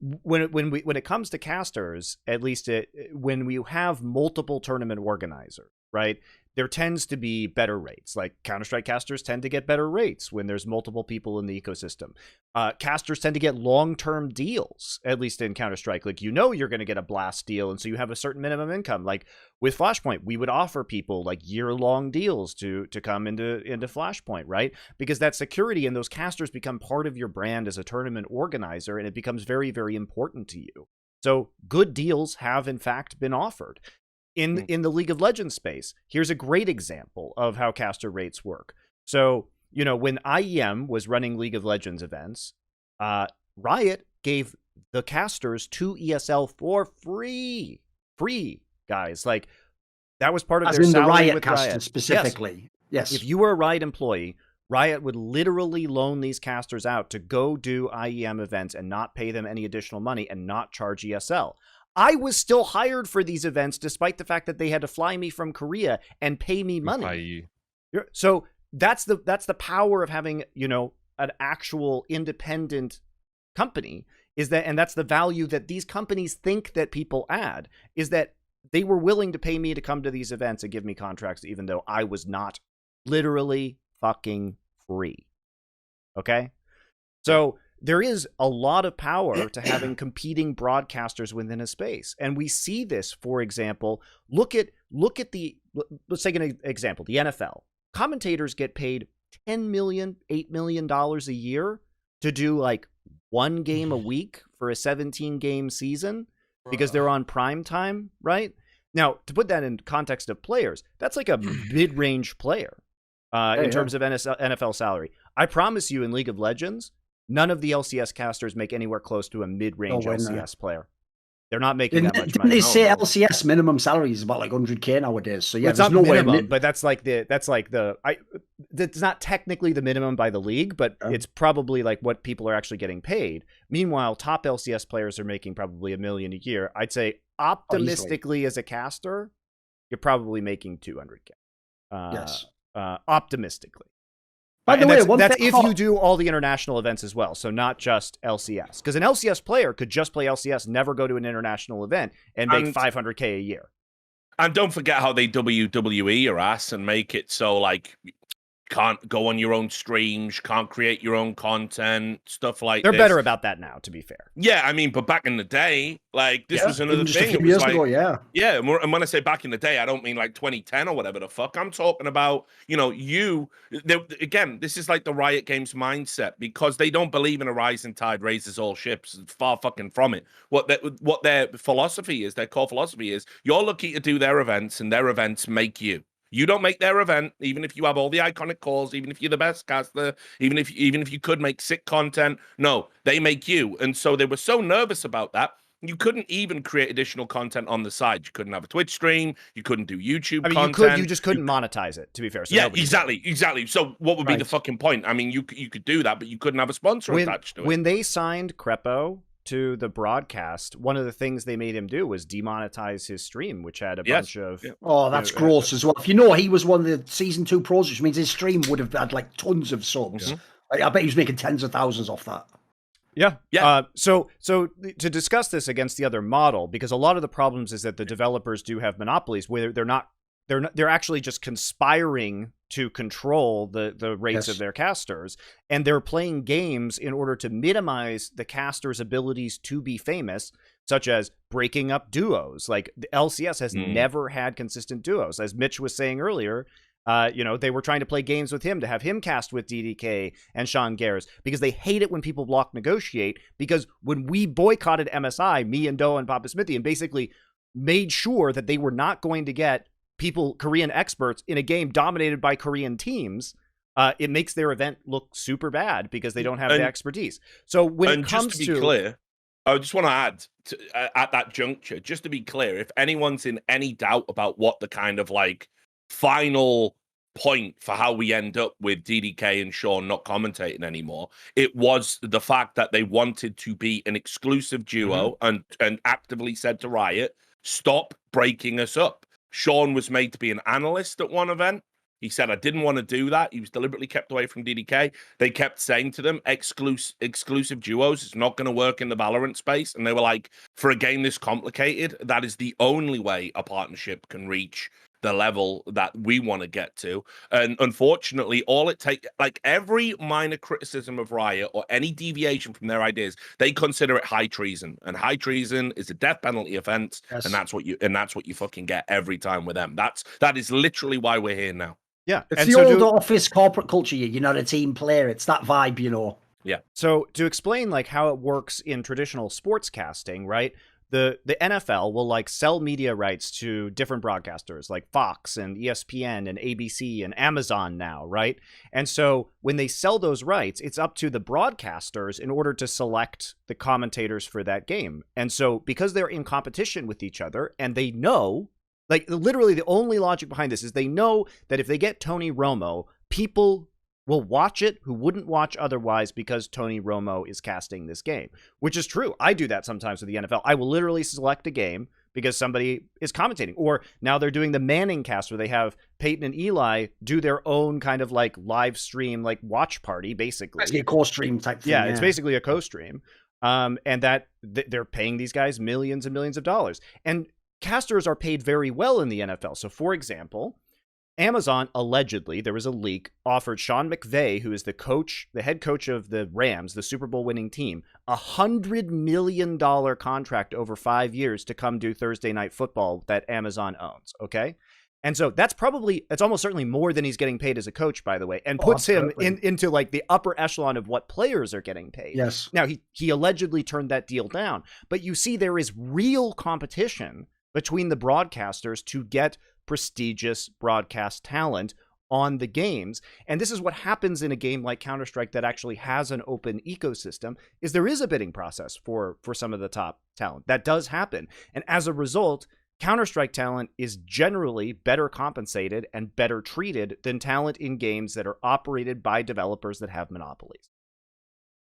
when it comes to casters, at least when we have multiple tournament organizers, right? There tends to be better rates. Like Counter-Strike casters tend to get better rates when there's multiple people in the ecosystem. Casters tend to get long-term deals, at least in Counter-Strike. Like, you're going to get a blast deal, and so you have a certain minimum income. Like with Flashpoint, we would offer people like year-long deals to come into Flashpoint, right? Because that security and those casters become part of your brand as a tournament organizer, and it becomes very, very important to you. So good deals have, in fact, been offered. In the League of Legends space, here's a great example of how caster rates work. So, when IEM was running League of Legends events, Riot gave the casters 2 ESL for free. Free, guys. Like, that was part of their salary Riot with casters Riot. specifically. Yes. If you were a Riot employee, Riot would literally loan these casters out to go do IEM events and not pay them any additional money and not charge ESL. I was still hired for these events despite the fact that they had to fly me from Korea and pay me money. So that's the power of having, an actual independent company, and that's the value that these companies think that people add, is that they were willing to pay me to come to these events and give me contracts even though I was not literally fucking free. Okay? So there is a lot of power to having competing broadcasters within a space. And we see this, for example, look at let's take an example, the NFL. Commentators get paid $10 million, $8 million a year to do like one game a week for a 17-game season because they're on prime time, right? Now, to put that in context of players, that's like a mid-range player in terms of NFL salary. I promise you, in League of Legends, none of the LCS casters make anywhere close to a mid-range LCS player. They're not making that much money. Didn't they say LCS minimum salary is about like 100K nowadays? So yeah, it's not minimum, but that's not technically the minimum by the league, but it's probably like what people are actually getting paid. Meanwhile, top LCS players are making probably $1 million a year. I'd say optimistically as a caster, you're probably making 200K. Yes. Optimistically. By the way, that's if you do all the international events as well, so not just LCS. Because an LCS player could just play LCS, never go to an international event, and make $500K a year. And don't forget how they WWE your ass and make it so, like, can't go on your own streams, can't create your own content, stuff like They're this. better about that now, to be fair. Yeah, I mean, but back in the day, like, this was another just thing. A few years ago, yeah, and when I say back in the day, I don't mean like 2010 or whatever the fuck. I'm talking about, again, this is like the Riot Games mindset, because they don't believe in a rising tide raises all ships. It's far fucking from it. What their philosophy is, their core philosophy is, you're lucky to do their events, and their events make you. You don't make their event, even if you have all the iconic calls, even if you're the best caster, even if you could make sick content. No, they make you. And so they were so nervous about that, you couldn't even create additional content on the side. You couldn't have a Twitch stream. You couldn't do YouTube content. You just couldn't monetize it, to be fair. So yeah, exactly. So what would be the fucking point? I mean, you could do that, but you couldn't have a sponsor attached to it. When they signed Crepo to the broadcast, one of the things they made him do was demonetize his stream, which had a bunch of... Oh, that's gross as well. If he was one of the Season 2 pros, which means his stream would have had like tons of subs. I bet he was making tens of thousands off that. Yeah. So to discuss this against the other model, because a lot of the problems is that the developers do have monopolies where they're actually just conspiring to control the rates of their casters, and they're playing games in order to minimize the casters' abilities to be famous, such as breaking up duos. Like, the LCS has never had consistent duos. As Mitch was saying earlier, they were trying to play games with him to have him cast with DDK and Sean Gares, because they hate it when people block negotiate, because when we boycotted MSI, me and Doe and Papa Smithy, and basically made sure that they were not going to get Korean experts in a game dominated by Korean teams, it makes their event look super bad because they don't have the expertise. So when it comes to be clear, I just want to add at that juncture, just to be clear, if anyone's in any doubt about what the kind of like final point for how we end up with DDK and Sean not commentating anymore, it was the fact that they wanted to be an exclusive duo and actively said to Riot, stop breaking us up. Sean was made to be an analyst at one event. He said, I didn't want to do that. He was deliberately kept away from DDK. They kept saying to them, exclusive duos is not going to work in the Valorant space. And they were like, for a game this complicated, that is the only way a partnership can reach the level that we want to get to. And unfortunately, all it takes, like every minor criticism of Riot or any deviation from their ideas, they consider it high treason. And high treason is a death penalty offense. Yes. And that's what you fucking get every time with them. That is literally why we're here now. Yeah. It's the old office corporate culture. You're not a team player. It's that vibe, you know. Yeah. So to explain like how it works in traditional sportscasting, right? The NFL will like sell media rights to different broadcasters like Fox and ESPN and ABC and Amazon now, right? And so when they sell those rights, it's up to the broadcasters in order to select the commentators for that game. And so because they're in competition with each other and they know, like literally the only logic behind this is they know that if they get Tony Romo, people will watch it who wouldn't watch otherwise because Tony Romo is casting this game, which is true. I do that sometimes with the NFL. I will literally select a game because somebody is commentating. Or now they're doing the Manning cast where they have Peyton and Eli do their own kind of like live stream, like watch party, basically. It's a co-stream type thing. Yeah, it's basically a co-stream. And that they're paying these guys millions and millions of dollars. And casters are paid very well in the NFL. So for example, Amazon allegedly, there was a leak, offered Sean McVay, who is the head coach of the Rams, the Super Bowl winning team, $100 million contract over 5 years to come do Thursday Night Football that Amazon owns. Okay. And so it's almost certainly more than he's getting paid as a coach, by the way, and puts him into like the upper echelon of what players are getting paid. Yes. Now he allegedly turned that deal down, but you see there is real competition between the broadcasters to get prestigious broadcast talent on the games. And this is what happens in a game like Counter-Strike that actually has an open ecosystem, is there is a bidding process for some of the top talent. That does happen. And as a result, Counter-Strike talent is generally better compensated and better treated than talent in games that are operated by developers that have monopolies.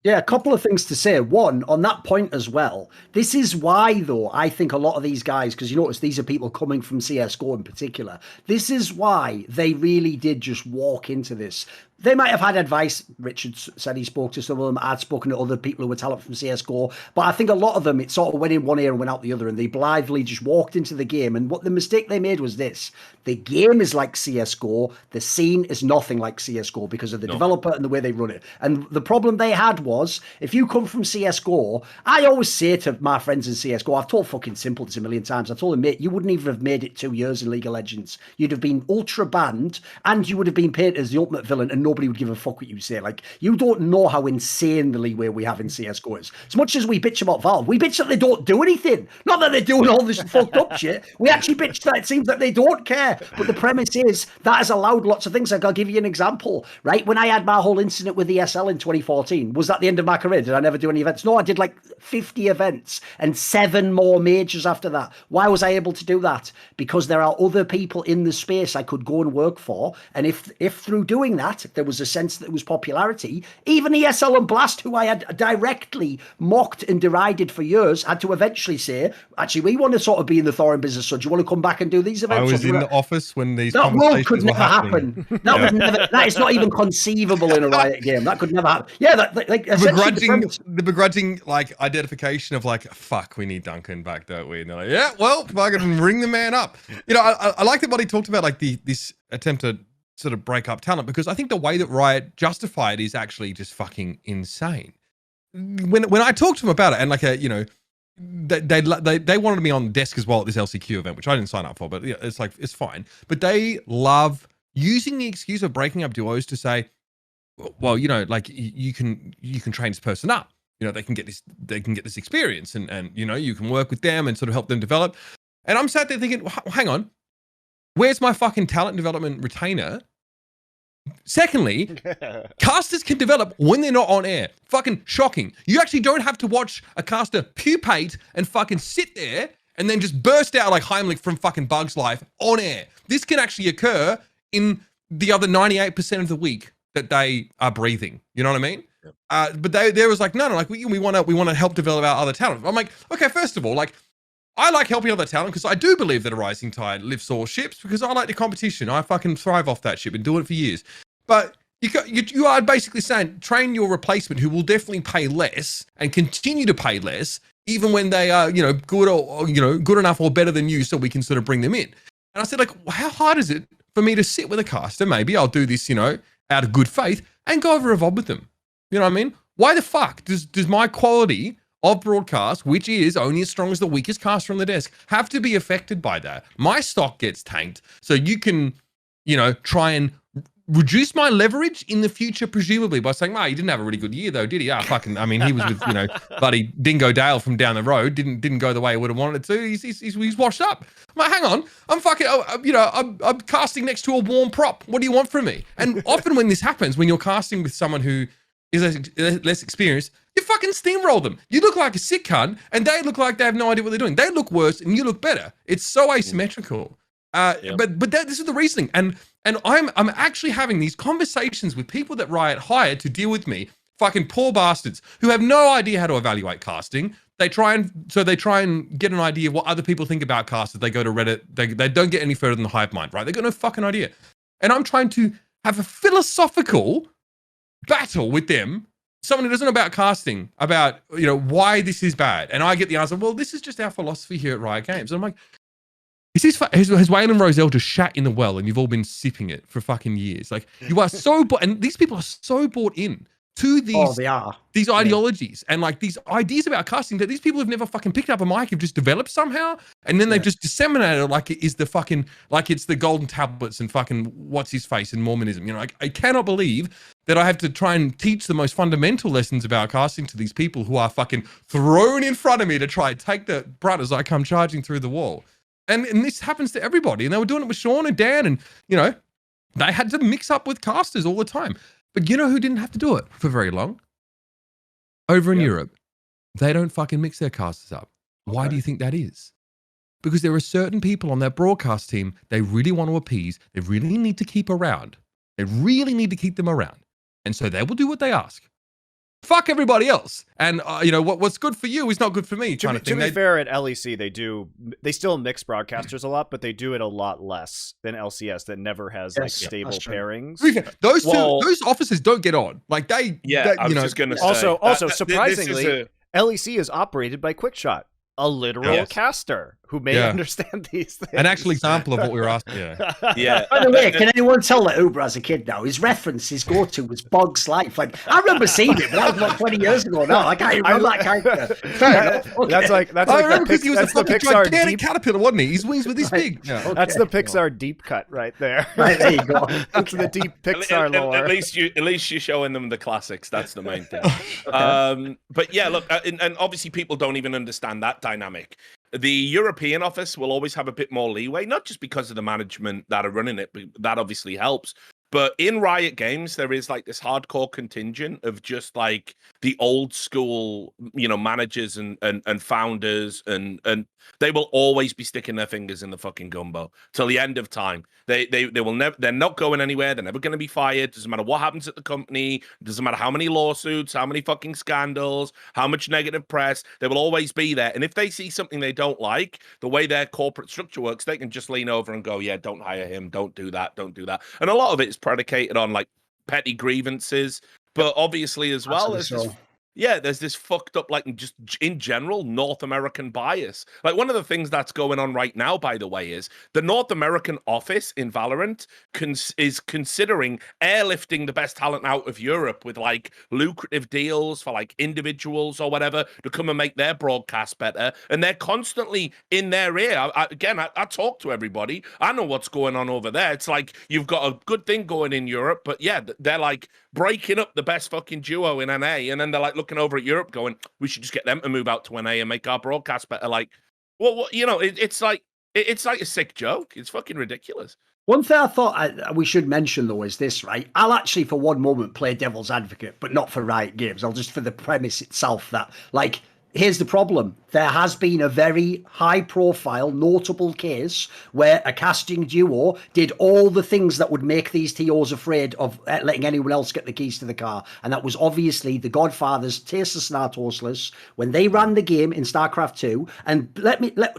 Yeah, a couple of things to say. One, on that point as well, this is why, though, I think a lot of these guys, because you notice these are people coming from CSGO in particular, this is why they really did just walk into this. They might have had advice. Richard said he spoke to some of them. I'd spoken to other people who were talent from CSGO. But I think a lot of them, it sort of went in one ear and went out the other. And they blithely just walked into the game. And what the mistake they made was this. The game is like CSGO. The scene is nothing like CSGO because of the developer and the way they run it. And the problem they had was, if you come from CSGO, I always say to my friends in CSGO, I've told fucking Simple this a million times. I told him, mate, you wouldn't even have made it 2 years in League of Legends. You'd have been ultra banned and you would have been painted as the ultimate villain and nobody would give a fuck what you say. Like, you don't know how insane the leeway we have in CSGO is. As much as we bitch about Valve, we bitch that they don't do anything. Not that they're doing all this fucked up shit. We actually bitch that it seems that they don't care. But the premise is that has allowed lots of things. Like, I'll give you an example, right? When I had my whole incident with ESL in 2014, was that the end of my career? Did I never do any events? No, I did like 50 events and 7 more majors after that. Why was I able to do that? Because there are other people in the space I could go and work for. And if through doing that, there was a sense that it was popularity, even ESL and Blast, who I had directly mocked and derided for years, had to eventually say, actually, we want to sort of be in the Thorin business, so do you want to come back and do these events? I was in the office when these that conversations world could were never happening. happen. That would never. That is not even conceivable in a Riot game. That could never happen. Yeah, like the begrudging like identification of like, fuck, we need Duncan back, don't we? And they're like, yeah, well, fucking ring the man up. You know, I like that what he talked about, like this attempt to sort of break up talent, because I think the way that Riot justify it is actually just fucking insane. When I talked to them about it, and like you know, they wanted me on the desk as well at this LCQ event, which I didn't sign up for, but yeah, it's like, it's fine. But they love using the excuse of breaking up duos to say, well, you know, like you can train this person up. You know, they can get this experience, and you know, you can work with them and sort of help them develop. And I'm sat there thinking, hang on, where's my fucking talent development retainer? Secondly, casters can develop when they're not on air. Fucking shocking. You actually don't have to watch a caster pupate and fucking sit there and then just burst out like Heimlich from fucking Bug's Life on air. This can actually occur in the other 98% of the week that they are breathing. You know what I mean? Yep. But they was like, no, like we want to help develop our other talent. I'm like, okay, first of all, like, I like helping other talent because I do believe that a rising tide lifts all ships because I like the competition. I fucking thrive off that shit. Been doing it for years. But you are basically saying train your replacement who will definitely pay less and continue to pay less even when they are, good or good enough or better than you so we can sort of bring them in. And I said, like, how hard is it for me to sit with a caster? Maybe I'll do this, out of good faith and go over a VOD with them. You know what I mean? Why the fuck does my quality of broadcast, which is only as strong as the weakest caster on the desk, have to be affected by that? My stock gets tanked so you can, try and reduce my leverage in the future, presumably by saying, he didn't have a really good year though, did he? He was with, bloody Dingo Dale from down the road, didn't go the way he would have wanted it to. He's washed up. I'm like, hang on, I'm fucking, I'm casting next to a warm prop. What do you want from me? And often when this happens, when you're casting with someone who is less experienced, you fucking steamroll them. You look like a sick cunt and they look like they have no idea what they're doing. They look worse and you look better. It's so asymmetrical. But this is the reasoning. And I'm actually having these conversations with people that Riot hired to deal with me, fucking poor bastards who have no idea how to evaluate casting. They try and get an idea of what other people think about casters. They go to Reddit. They don't get any further than the hive mind, right? They got no fucking idea. And I'm trying to have a philosophical battle with them, someone who doesn't know about casting, about why this is bad. And I get the answer, well, this is just our philosophy here at Riot Games. And I'm like, has Waylon Roselle just shat in the well and you've all been sipping it for fucking years? Like, you are so and these people are so bought in to these ideologies and like these ideas about casting that these people have never fucking picked up a mic, have just developed somehow, and then they've just disseminated it like it is the fucking, like it's the golden tablets and fucking what's his face and Mormonism. I cannot believe that I have to try and teach the most fundamental lessons about casting to these people who are fucking thrown in front of me to try and take the brunt as I come charging through the wall. And this happens to everybody. And they were doing it with Sean and Dan, and they had to mix up with casters all the time. But you know who didn't have to do it for very long? Over in Europe, they don't fucking mix their casters up. Why do you think that is? Because there are certain people on their broadcast team they really want to appease. They really need to keep around. They really need to keep them around. And so they will do what they ask. Fuck everybody else. And, what's good for you is not good for me. To be fair, at LEC, they still mix broadcasters a lot, but they do it a lot less than LCS that never has stable pairings. Those officers don't get on. Like I was just going to say. Also, surprisingly, LEC is operated by Quickshot, a literal caster who may understand these things. An actual example of what we were asking. Yeah. By the way, can anyone tell that Uber as a kid now? His reference, his go-to was Bog's Life. Like, I remember seeing it, but that was like 20 years ago now. I can't remember that character. Fair enough. Okay. That's I remember because he was a the fucking Pixar gigantic caterpillar, wasn't he? His wings were this big. Yeah. Okay. That's the Pixar deep cut right there. Right, there you go. That's the deep Pixar lore. At least you're showing them the classics. That's the main thing. But yeah, look, and obviously people don't even understand that dynamic. The European office will always have a bit more leeway, not just because of the management that are running it, but that obviously helps. But in Riot Games, there is like this hardcore contingent of just like the old school, managers and founders, and they will always be sticking their fingers in the fucking gumbo till the end of time. They will never. They're not going anywhere. They're never going to be fired. Doesn't matter what happens at the company. Doesn't matter how many lawsuits, how many fucking scandals, how much negative press. They will always be there. And if they see something they don't like, the way their corporate structure works, they can just lean over and go, "Yeah, don't hire him. Don't do that. Don't do that." And a lot of it is predicated on like petty grievances, but obviously as well as there's this fucked up, like, just in general North American bias. Like, one of the things that's going on right now, by the way, is the North American office in Valorant is considering airlifting the best talent out of Europe with like lucrative deals for like individuals or whatever to come and make their broadcast better. And they're constantly in their ear. I talk to everybody. I know what's going on over there. It's like you've got a good thing going in Europe, but yeah, they're like breaking up the best fucking duo in NA, and then they're like looking over at Europe going, we should just get them to move out to NA and make our broadcast better. Like, well, it's like a sick joke. It's fucking ridiculous. One thing I thought we should mention, though, is this, right? I'll actually, for one moment, play devil's advocate, but not for Riot Games. I'll just for the premise itself that, like, Here's the problem. There has been a very high-profile, notable case where a casting duo did all the things that would make these TOs afraid of letting anyone else get the keys to the car. And that was obviously the Godfathers, Tasteless and Artosless, when they ran the game in StarCraft 2. And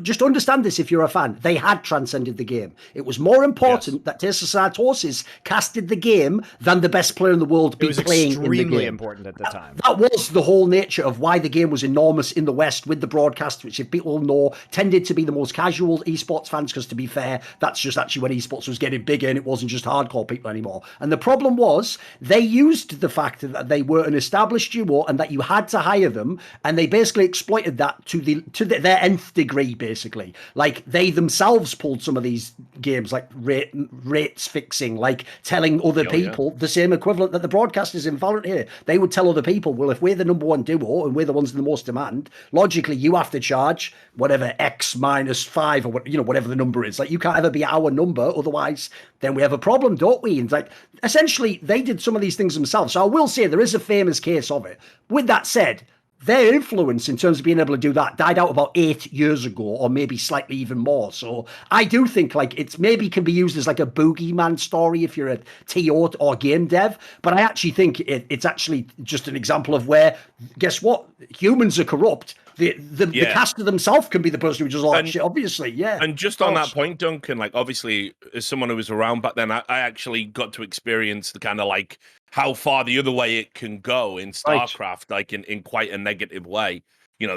just understand this if you're a fan. They had transcended the game. It was more important that Tasteless and Artosis casted the game than the best player in the world be playing in the game. It was extremely important at the time. That was the whole nature of why the game was enormous in the West with the broadcast, which, if people know, tended to be the most casual esports fans, because to be fair, that's just actually when esports was getting bigger and it wasn't just hardcore people anymore. And the problem was they used the fact that they were an established duo and that you had to hire them, and they basically exploited that to their nth degree, basically. Like, they themselves pulled some of these games, like rates fixing, like telling other people the same equivalent that the broadcasters in Valorant here. They would tell other people, well, if we're the number one duo and we're the ones in the most demand, logically you have to charge whatever X minus 5 or whatever the number is. Like, you can't ever be our number, otherwise then we have a problem, don't we? And like, essentially they did some of these things themselves. So I will say there is a famous case of it. With that said, their influence in terms of being able to do that died out about 8 years ago, or maybe slightly even more. So I do think like it's maybe can be used as like a boogeyman story if you're a TO or game dev. But I actually think it's actually just an example of where, guess what? Humans are corrupt. The caster themselves can be the person who does all that shit, obviously. Yeah. And just on that point, Duncan, like, obviously, as someone who was around back then, I actually got to experience the kind of like how far the other way it can go in StarCraft, like in quite a negative way.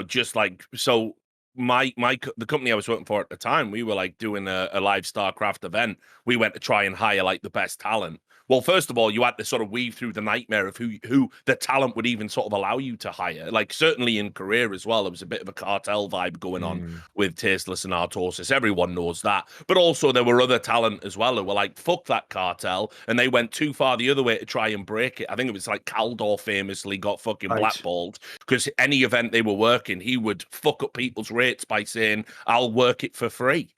Just like, so the company I was working for at the time, we were like doing a live StarCraft event. We went to try and hire like the best talent. Well, first of all, you had to sort of weave through the nightmare of who the talent would even sort of allow you to hire. Like, certainly in career as well, there was a bit of a cartel vibe going on with Tasteless and Artosis. Everyone knows that. But also there were other talent as well who were like, fuck that cartel. And they went too far the other way to try and break it. I think it was like Kaldor famously got fucking blackballed because any event they were working, he would fuck up people's rates by saying, I'll work it for free.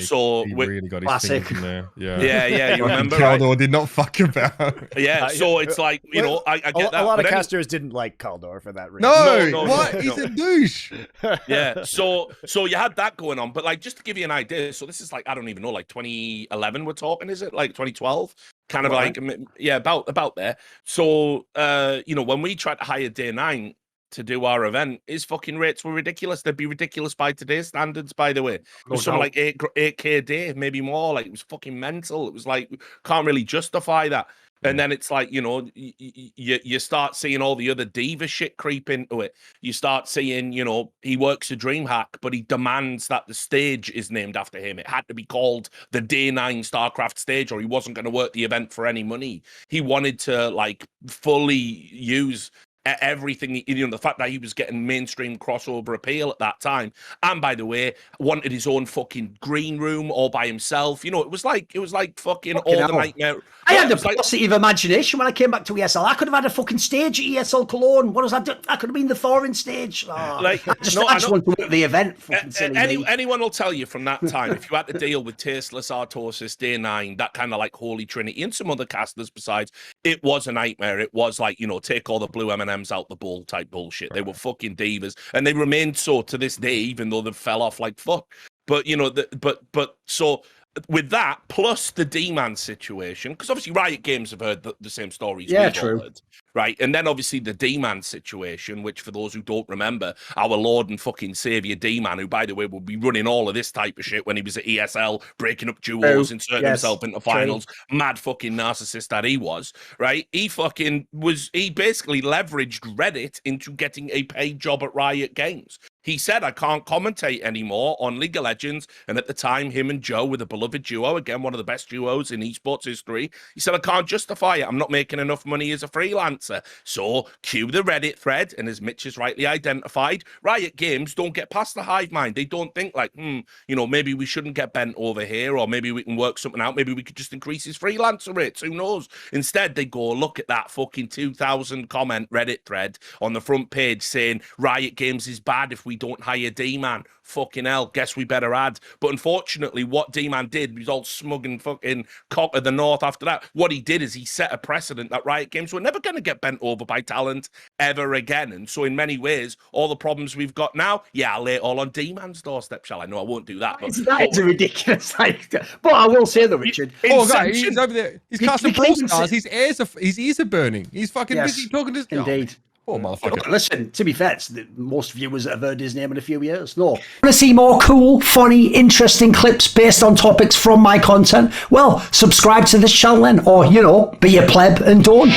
So he really got his classic thing in there. Yeah, you remember? Kaldor did not fuck about. Yeah, so it's like, I get that. A lot of casters didn't like Kaldor for that reason. No, what? He's a douche. Yeah, so you had that going on, but like, just to give you an idea, so this is like, I don't even know, like 2011 we're talking, is it? Like 2012? Kind of like, yeah, about there. So, when we tried to hire Day 9 to do our event, his fucking rates were ridiculous. They'd be ridiculous by today's standards, by the way. It was something like 8K a day, maybe more. Like, it was fucking mental. It was like, can't really justify that. And then it's like, you start seeing all the other diva shit creep into it. You start seeing, he works a DreamHack, but he demands that the stage is named after him. It had to be called the Day 9 StarCraft stage, or he wasn't going to work the event for any money. He wanted to like fully use everything, the fact that he was getting mainstream crossover appeal at that time, and by the way, wanted his own fucking green room all by himself. It was like fucking all the nightmare. I had a positive imagination when I came back to ESL. I could have had a fucking stage at ESL Cologne. What was I doing? I could have been the Thorin stage. I just want to work the event. Anyone will tell you from that time, if you had to deal with Tasteless, Artosis, Day 9, that kind of like Holy Trinity, and some other casters besides, it was a nightmare. It was like, take all the blue M&Ms out the bowl type bullshit. They were fucking divas, and they remained so to this day, even though they fell off like fuck. But so with that, plus the D-Man situation, because obviously Riot Games have heard the same stories. Yeah, true. Heard, right? And then obviously the D-Man situation, which for those who don't remember, our Lord and fucking Savior D-Man, who by the way will be running all of this type of shit when he was at ESL, breaking up duos, inserting himself into finals, mad fucking narcissist that he was, right? He basically leveraged Reddit into getting a paid job at Riot Games. He said, I can't commentate anymore on League of Legends. And at the time, him and Joe were the beloved duo. Again, one of the best duos in esports history. He said, I can't justify it. I'm not making enough money as a freelancer. So cue the Reddit thread. And as Mitch has rightly identified, Riot Games don't get past the hive mind. They don't think like, maybe we shouldn't get bent over here, or maybe we can work something out. Maybe we could just increase his freelancer rates. Who knows? Instead, they go, look at that fucking 2,000 comment Reddit thread on the front page saying Riot Games is bad if we we don't hire D-Man. Fucking hell, guess we better add. But unfortunately, what D-Man did was all smug and fucking cock of the north after that. What he did is he set a precedent that Riot Games were never going to get bent over by talent ever again. And so in many ways, all the problems we've got now, yeah, I'll lay it all on D-Man's doorstep, shall I? No, I won't do that. That is a ridiculous idea. But I will say though, Richard. Oh, guy, he's over there. He's casting Brawl Stars. His ears are burning. He's fucking busy talking to... Indeed. Oh, motherfucker. Listen, to be fair, most viewers that have heard his name in a few years. No. Want to see more cool, funny, interesting clips based on topics from my content? Well, subscribe to this channel then, or, be a pleb and don't.